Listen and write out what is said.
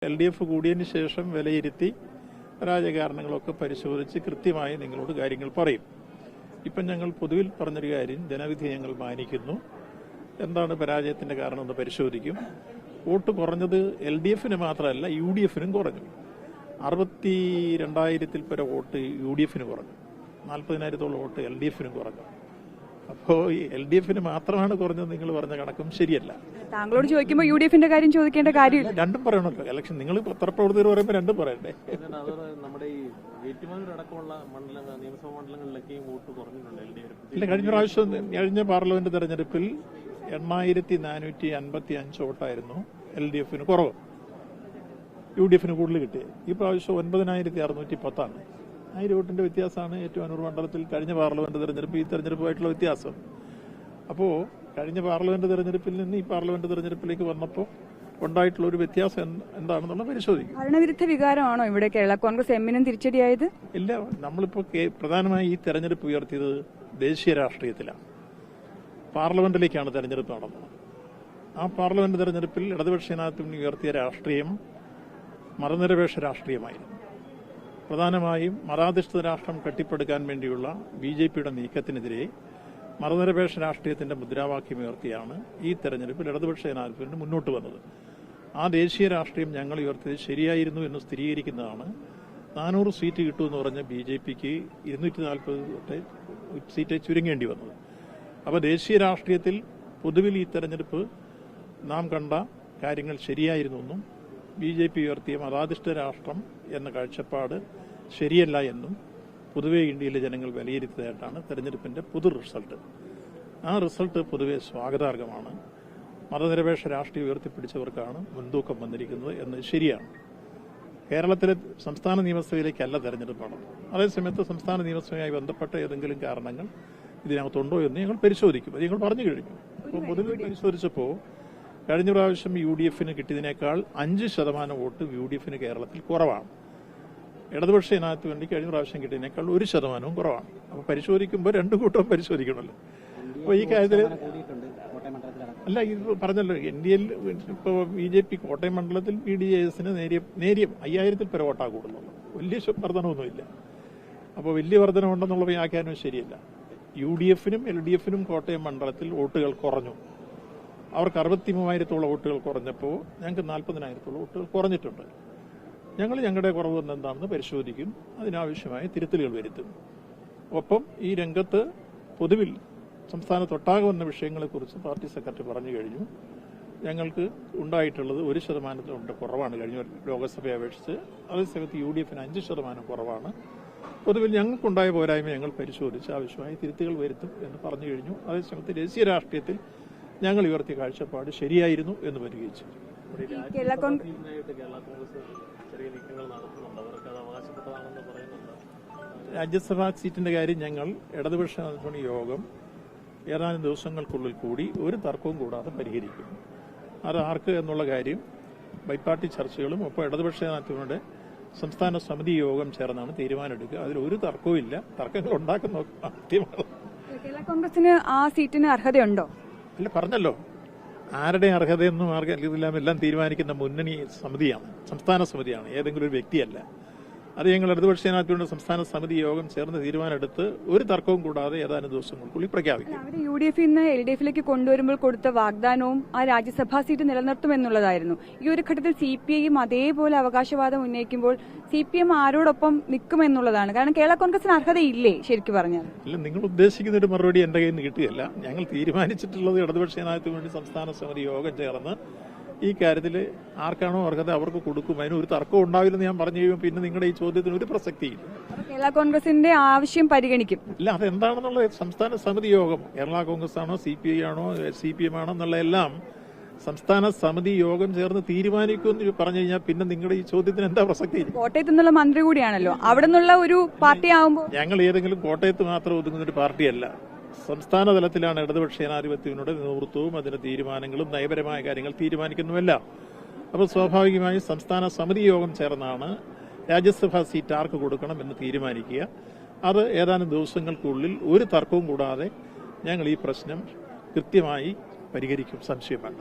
LDF കൂടിയതിന് ശേഷം വിലയിരുത്തി രാജകാരണങ്ങളൊക്കെ പരിശോധിച്ച് കൃത്യമായി നിങ്ങളോട് കാര്യങ്ങൾ പറയും. ഇപ്പം ഞങ്ങൾ പൊതുവിൽ പറഞ്ഞൊരു കാര്യം, ജനവിധി ഞങ്ങൾ മാനിക്കുന്നു. എന്താണ് പരാജയത്തിന്റെ കാരണം എന്ന് പരിശോധിക്കും. വോട്ട് കുറഞ്ഞത് LDFന് മാത്രമല്ല UDFനും കുറഞ്ഞു. 62,000 പര വോട്ട് UDFന് കുറഞ്ഞു, 40,000 വോട്ട് LDFനും കുറഞ്ഞു. അപ്പോൾ ഈ LDFന് മാത്രമാണ് കുറഞ്ഞത് നിങ്ങൾ പറഞ്ഞ കണക്കും ശരിയല്ല. താങ്കളോട് ചോദിക്കുമ്പോൾ UDFന്റെ കാര്യം ചോദിക്കേണ്ട കാര്യമില്ല. രണ്ടും പറയണല്ലോ. ഇലക്ഷൻ നിങ്ങൾ പത്രപ്രവർത്തകർ പറയുമ്പോൾ രണ്ടും പറയണ്ടേ. നമ്മുടെ ഈ ഏറ്റുമാനൂരടക്കമുള്ള നിയമസഭാ മണ്ഡലങ്ങളിലൊക്കെയും വോട്ട് കുറഞ്ഞിട്ടുണ്ട് LDF. ഇല്ല, കഴിഞ്ഞ പാർലമെന്റ് തെരഞ്ഞെടുപ്പിൽ 8,455 വോട്ടായിരുന്നു LDFന് കുറവ്, UDFന് കൂടുതൽ കിട്ടിയത്. ഈ പ്രാവശ്യം 9,610 1000 വോട്ടിന്റെ വ്യത്യാസമാണ് ഏറ്റുമാനൂർ മണ്ഡലത്തിൽ കഴിഞ്ഞ പാർലമെന്റ് തെരഞ്ഞെടുപ്പ് ഈ തെരഞ്ഞെടുപ്പുമായിട്ടുള്ള വ്യത്യാസം. അപ്പോൾ കഴിഞ്ഞ പാർലമെന്റ് തെരഞ്ഞെടുപ്പിൽ നിന്ന് ഈ പാർലമെന്റ് തെരഞ്ഞെടുപ്പിലേക്ക് വന്നപ്പോൾ ഉണ്ടായിട്ടുള്ള ഒരു വ്യത്യാസം എന്താണെന്നുള്ള പരിശോധിക്കും. ഭരണവിരുദ്ധ വികാരമാണോ ഇവിടെ കേരള കോൺഗ്രസ് എമ്മിനും തിരിച്ചടിയായത്? ഇല്ല, നമ്മളിപ്പോൾ പ്രധാനമായി ഈ തെരഞ്ഞെടുപ്പ് ഉയർത്തിയത് ദേശീയ രാഷ്ട്രീയത്തിലാണ്. പാർലമെന്റിലേക്കാണ് തെരഞ്ഞെടുപ്പ് നടന്നത്. ആ പാർലമെന്റ് തെരഞ്ഞെടുപ്പിൽ ഇടതുപക്ഷ ജനാധിപത്യം ഉയർത്തിയ രാഷ്ട്രീയം മതനിരപേക്ഷ രാഷ്ട്രീയമായിരുന്നു. പ്രധാനമായും മതാധിഷ്ഠിത രാഷ്ട്രം കെട്ടിപ്പടുക്കാൻ വേണ്ടിയുള്ള BJPയുടെ നീക്കത്തിനെതിരെ മതനിരപേക്ഷ രാഷ്ട്രീയത്തിന്റെ മുദ്രാവാക്യമുയർത്തിയാണ് ഈ തെരഞ്ഞെടുപ്പിൽ ഇടതുപക്ഷ ജനാധിപത്യത്തിന് മുന്നോട്ട് വന്നത്. ആ ദേശീയ രാഷ്ട്രീയം ഞങ്ങൾ ഉയർത്തിയത് ശരിയായിരുന്നു എന്ന് സ്ഥിരീകരിക്കുന്നതാണ് 400 സീറ്റ് കിട്ടുമെന്ന് പറഞ്ഞ BJPക്ക് 240 സീറ്റ് ചുരുങ്ങേണ്ടി വന്നത്. അപ്പോൾ ദേശീയ രാഷ്ട്രീയത്തിൽ പൊതുവിൽ ഈ തെരഞ്ഞെടുപ്പ് നാം കണ്ട കാര്യങ്ങൾ ശരിയായിരുന്നെന്നും BJP ഉയർത്തിയ മതാധിഷ്ഠിത രാഷ്ട്രം എന്ന കാഴ്ചപ്പാട് ശരിയല്ല എന്നും പൊതുവെ ഇന്ത്യയിലെ ജനങ്ങൾ വിലയിരുത്തിയതായിട്ടാണ് തെരഞ്ഞെടുപ്പിന്റെ പൊതു റിസൾട്ട്. ആ റിസൾട്ട് പൊതുവെ സ്വാഗതാർഹമാണ്. മതനിരപേക്ഷ രാഷ്ട്രീയം ഉയർത്തിപ്പിടിച്ചവർക്കാണ് മുൻതൂക്കം വന്നിരിക്കുന്നത് എന്നത് ശരിയാണ്. കേരളത്തിലെ സംസ്ഥാന നിയമസഭയിലേക്കല്ല തെരഞ്ഞെടുപ്പാണ്. അതേസമയത്ത് സംസ്ഥാന നിയമസഭയുമായി ബന്ധപ്പെട്ട ഏതെങ്കിലും കാരണങ്ങൾ ഇതിനകത്തുണ്ടോ എന്ന് ഞങ്ങൾ പരിശോധിക്കും. അത് ഞങ്ങൾ പറഞ്ഞു കഴിഞ്ഞു. അപ്പോൾ പൊതുവെ പരിശോധിച്ചപ്പോൾ കഴിഞ്ഞ പ്രാവശ്യം UDFന് കിട്ടിയതിനേക്കാൾ 5% വോട്ട് UDFന് കേരളത്തിൽ കുറവാണ്. ഇടതുപക്ഷ ജനാധിപത്യത്തിന് വേണ്ടി കഴിഞ്ഞ പ്രാവശ്യം കിട്ടിയതിനേക്കാൾ 1% കുറവാണ്. അപ്പോൾ പരിശോധിക്കുമ്പോൾ രണ്ടു കൂട്ടവും പരിശോധിക്കണമല്ലോ. അപ്പോൾ ഈ കാര്യത്തിൽ അല്ല, ഇത് പറഞ്ഞല്ലോ, ഇന്ത്യയിൽ ഇപ്പോൾ BJP കോട്ടയം മണ്ഡലത്തിൽ PDJSന് നേരിയ 5,000 പര വോട്ടാണ് കൂടുന്നുള്ളൂ. വലിയ വർധനമൊന്നുമില്ല. അപ്പോൾ വലിയ വർധനമുണ്ടെന്നുള്ള വ്യാഖ്യാനം ശരിയല്ല. UDFനും LDFനും കോട്ടയം മണ്ഡലത്തിൽ വോട്ടുകൾ കുറഞ്ഞു. അവർക്ക് 63,000 വോട്ടുകൾ കുറഞ്ഞപ്പോൾ ഞങ്ങൾക്ക് 40,000 വോട്ടുകൾ കുറഞ്ഞിട്ടുണ്ട്. ഞങ്ങൾ ഞങ്ങളുടെ കുറവ് എന്താണെന്ന് പരിശോധിക്കും, അതിനാവശ്യമായ തിരുത്തലുകൾ വരുത്തും. ഒപ്പം ഈ രംഗത്ത് പൊതുവിൽ സംസ്ഥാനത്തൊട്ടാകെ വന്ന വിഷയങ്ങളെക്കുറിച്ച് പാർട്ടി സെക്രട്ടറി പറഞ്ഞു കഴിഞ്ഞു. ഞങ്ങൾക്ക് ഉണ്ടായിട്ടുള്ളത് 1% കുറവാണ് കഴിഞ്ഞ ലോക്സഭയെ അപേക്ഷിച്ച്. അതേസമയത്ത് UDFന് 5% കുറവാണ്. പൊതുവിൽ ഞങ്ങൾക്കുണ്ടായ പോരായ്മ ഞങ്ങൾ പരിശോധിച്ച് ആവശ്യമായ തിരുത്തുകൾ വരുത്തും എന്ന് പറഞ്ഞു കഴിഞ്ഞു. അതേസമയത്ത് ദേശീയ രാഷ്ട്രീയത്തിൽ ഞങ്ങൾ ഉയർത്തിയ കാഴ്ചപ്പാട് ശരിയായിരുന്നു എന്ന് പരിഗണിച്ചു. കേരള കോൺഗ്രസ് ചെറിയ നീക്കങ്ങൾ നടത്തുന്നുണ്ട്, അവർക്ക് അത് അവകാശപ്പെട്ടതാണെന്ന് പറയുന്നുണ്ട്. രാജ്യസഭാ സീറ്റിന്റെ കാര്യം ഞങ്ങൾ ഇടതുപക്ഷ യോഗം ഏതാനും ദിവസങ്ങൾക്കുള്ളിൽ കൂടി ഒരു തർക്കവും കൂടാതെ പരിഹരിക്കും. അത് ആർക്ക് എന്നുള്ള കാര്യം ബൈപ്പാർട്ടി ചർച്ചകളും ഒപ്പം ഇടതുപക്ഷ ജനാധിപത്യയുടെ സംസ്ഥാന സമിതി യോഗം ചേർന്നാണ് തീരുമാനമെടുക്കുക. അതിലൊരു തർക്കവും ഇല്ല. തർക്കങ്ങൾ ഉണ്ടാക്കുന്ന കേരള കോൺഗ്രസിന് ആ സീറ്റിന് അർഹതയുണ്ടോ? അല്ല, പറഞ്ഞല്ലോ, ആരുടെ അർഹതയെന്നും എല്ലാം തീരുമാനിക്കുന്ന മുന്നണി സമിതിയാണ്, സംസ്ഥാന സമിതിയാണ്, ഏതെങ്കിലും ഒരു വ്യക്തിയല്ല. അത് ഞങ്ങൾ ഇടതുപക്ഷ ജനാധിപത്യയുടെ സംസ്ഥാന സമിതി യോഗം ചേർന്ന് തീരുമാനമെടുത്ത് ഒരു തർക്കവും കൂടാതെ ഏതാനും ദിവസങ്ങൾക്കുള്ളിൽ പ്രഖ്യാപിക്കും. UDFിൽ നിന്ന് LDFിലേക്ക് കൊണ്ടുവരുമ്പോൾ കൊടുത്ത വാഗ്ദാനവും ആ രാജ്യസഭാ സീറ്റ് നിലനിർത്തുമെന്നുള്ളതായിരുന്നു. ഈ ഒരു ഘട്ടത്തിൽ CPIയും അതേപോലെ അവകാശവാദം ഉന്നയിക്കുമ്പോൾ CPM ആരോടൊപ്പം നിൽക്കുമെന്നുള്ളതാണ്. കാരണം കേരള കോൺഗ്രസിന് അർഹതയില്ലേ ശരിക്കും പറഞ്ഞാൽ? ഇല്ല, നിങ്ങൾ ഉദ്ദേശിക്കുന്ന ഒരു മറുപടി എന്റെ കയ്യിൽ നിന്ന് കിട്ടുകയല്ല. ഞങ്ങൾ തീരുമാനിച്ചിട്ടുള്ളത് ഇടതുപക്ഷ ജനാധിപത്യത്തിന് വേണ്ടി സംസ്ഥാന സമിതി യോഗം ചേർന്ന് ഈ കാര്യത്തിൽ ആർക്കാണോ അർഹത അവർക്ക് കൊടുക്കും. അതിന് ഒരു തർക്കം ഉണ്ടാവില്ലെന്ന് ഞാൻ പറഞ്ഞു കഴിയുമ്പോൾ പിന്നെ നിങ്ങളുടെ ഈ ചോദ്യത്തിന് ഒരു പ്രസക്തിയില്ല. കേരള കോൺഗ്രസിന്റെ ആവശ്യം പരിഗണിക്കും. ഇല്ല, അതെന്താണെന്നുള്ള സംസ്ഥാന സമിതി യോഗം, കേരള കോൺഗ്രസ് ആണോ CPI ആണോ CPM ആണോ എന്നുള്ള എല്ലാം സംസ്ഥാന സമിതി യോഗം ചേർന്ന് തീരുമാനിക്കുമെന്ന് പറഞ്ഞു കഴിഞ്ഞാൽ പിന്നെ നിങ്ങളുടെ ഈ ചോദ്യത്തിന് എന്താ പ്രസക്തി? കോട്ടയത്ത് നിന്നുള്ള മന്ത്രി കൂടിയാണല്ലോ, അവിടെ നിന്നുള്ള ഒരു പാർട്ടി ആവുമ്പോൾ ഞങ്ങൾ ഏതെങ്കിലും കോട്ടയത്ത് മാത്രം ഒതുങ്ങുന്ന ഒരു പാർട്ടിയല്ല. സംസ്ഥാന തലത്തിലാണ് ഇടതുപക്ഷ ജനാധിപത്യത്തിനുടെ നേതൃത്വവും അതിന്റെ തീരുമാനങ്ങളും നയപരമായ കാര്യങ്ങൾ തീരുമാനിക്കുന്നുമെല്ലാം. അപ്പോൾ സ്വാഭാവികമായും സംസ്ഥാന സമിതി യോഗം ചേർന്നാണ് രാജ്യസഭാ സീറ്റ് ആർക്ക് കൊടുക്കണം എന്ന് തീരുമാനിക്കുക. അത് ഏതാനും ദിവസങ്ങൾക്കുള്ളിൽ ഒരു തർക്കവും കൂടാതെ ഞങ്ങൾ ഈ പ്രശ്നം കൃത്യമായി പരിഹരിക്കും, സംശയം വേണ്ട.